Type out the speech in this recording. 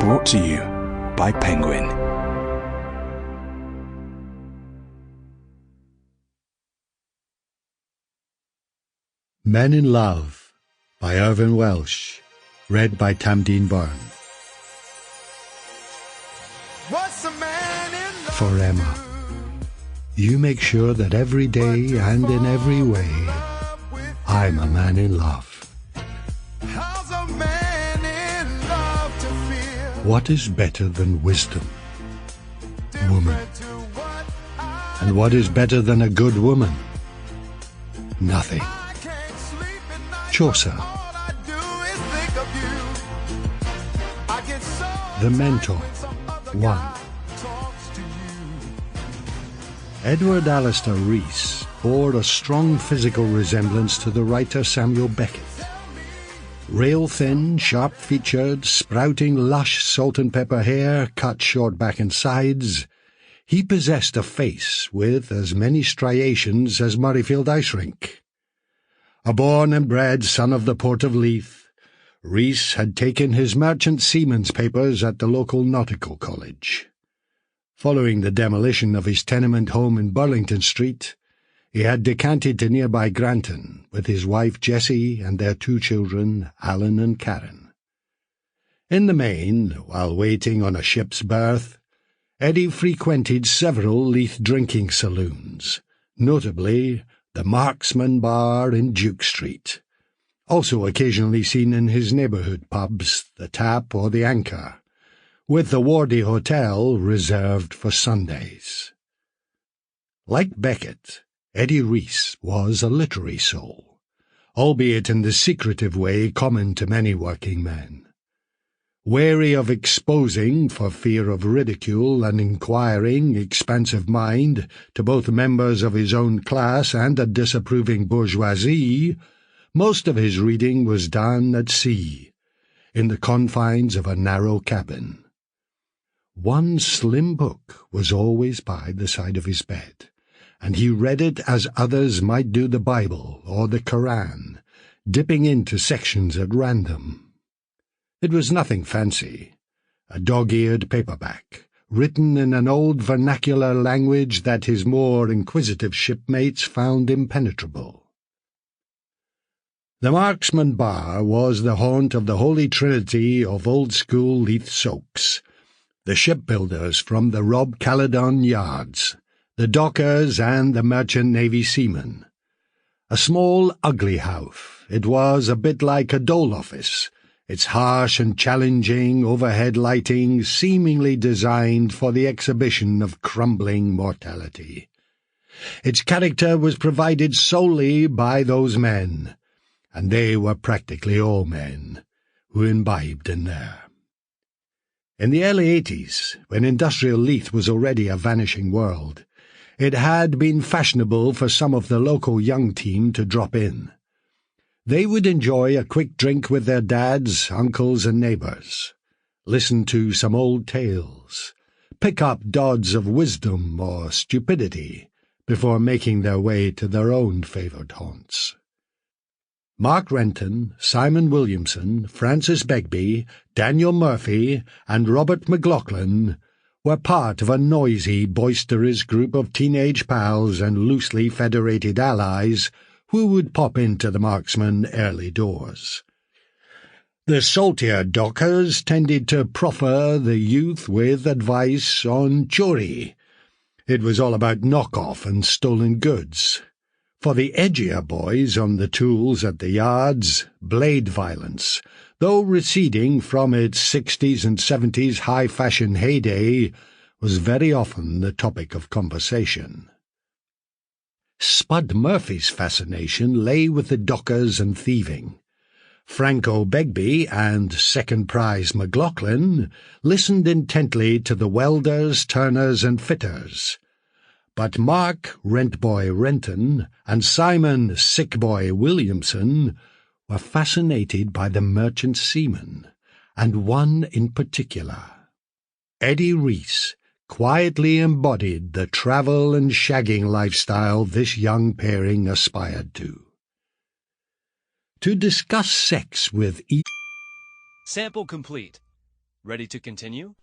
Brought to you by Penguin. Men in Love by Irvine Welsh, read by Tamdeen Byrne. What's a man in love For Emma, you make sure that every day and in every way, I'm a man in love. How's a man in love to feel? What is better than wisdom? Woman. To what I And what is better than a good woman? Nothing. can't sleep at night. Chaucer, All I do is think of you. I get so The Mentor, when some other 1. guy talks to you. Edward Alistair Rhys bore a strong physical resemblance to the writer Samuel Beckett. Rail-thin, sharp-featured, sprouting lush salt-and-pepper hair cut short back and sides, he possessed a face with as many striations as Murrayfield Ice Rink. A born and bred son of the port of Leith, Rhys had taken his merchant seaman's papers at the local nautical college. Following the demolition of his tenement home in Burlington Street, he had decanted to nearby Renton with his wife Jessie and their 2 children, Alan and Karen. In the main, while waiting on a ship's berth, Eddie frequented several Leith drinking saloons, notably the Marksman Bar in Duke Street, also occasionally seen in his neighbourhood pubs, the Tap or the Anchor, with the Wardy Hotel reserved for Sundays. Like Beckett, Eddie Rhys was a literary soul, albeit in the secretive way common to many working men. Wary of exposing, for fear of ridicule, an inquiring, expansive mind to both members of his own class and a disapproving bourgeoisie, most of his reading was done at sea, in the confines of a narrow cabin. One slim book was always by the side of his bed, and he read it as others might do the Bible or the Koran, dipping into sections at random. It was nothing fancy, a dog-eared paperback, written in an old vernacular language that his more inquisitive shipmates found impenetrable. The Marksman Bar was the haunt of the holy trinity of old-school Leith soaks, the shipbuilders from the Rob Caledon yards, the dockers and the merchant navy seamen. A small, ugly house, it was a bit like a dole office, its harsh and challenging overhead lighting seemingly designed for the exhibition of crumbling mortality. Its character was provided solely by those men, and they were practically all men, who imbibed in there. In the early 80s, when industrial Leith was already a vanishing world, it had been fashionable for some of the local young team to drop in. They would enjoy a quick drink with their dads, uncles and neighbours, listen to some old tales, pick up dods of wisdom or stupidity before making their way to their own favoured haunts. Mark Renton, Simon Williamson, Francis Begbie, Daniel Murphy and Robert McLaughlin were part of a noisy, boisterous group of teenage pals and loosely federated allies who would pop into the Marksman early doors. The saltier dockers tended to proffer the youth with advice on chori. It was all about knock-off and stolen goods. For the edgier boys on the tools at the yards, blade violence, though receding from its 60s and 70s high-fashion heyday, was very often the topic of conversation. Spud Murphy's fascination lay with the dockers and thieving. Franco Begbie and Second Prize McLaughlin listened intently to the welders, turners and fitters. But Mark Rentboy Renton and Simon Sickboy Williamson were fascinated by the merchant seamen, and one in particular. Eddie Rhys quietly embodied the travel and shagging lifestyle this young pairing aspired to. To discuss sex with each... Sample complete. Ready to continue?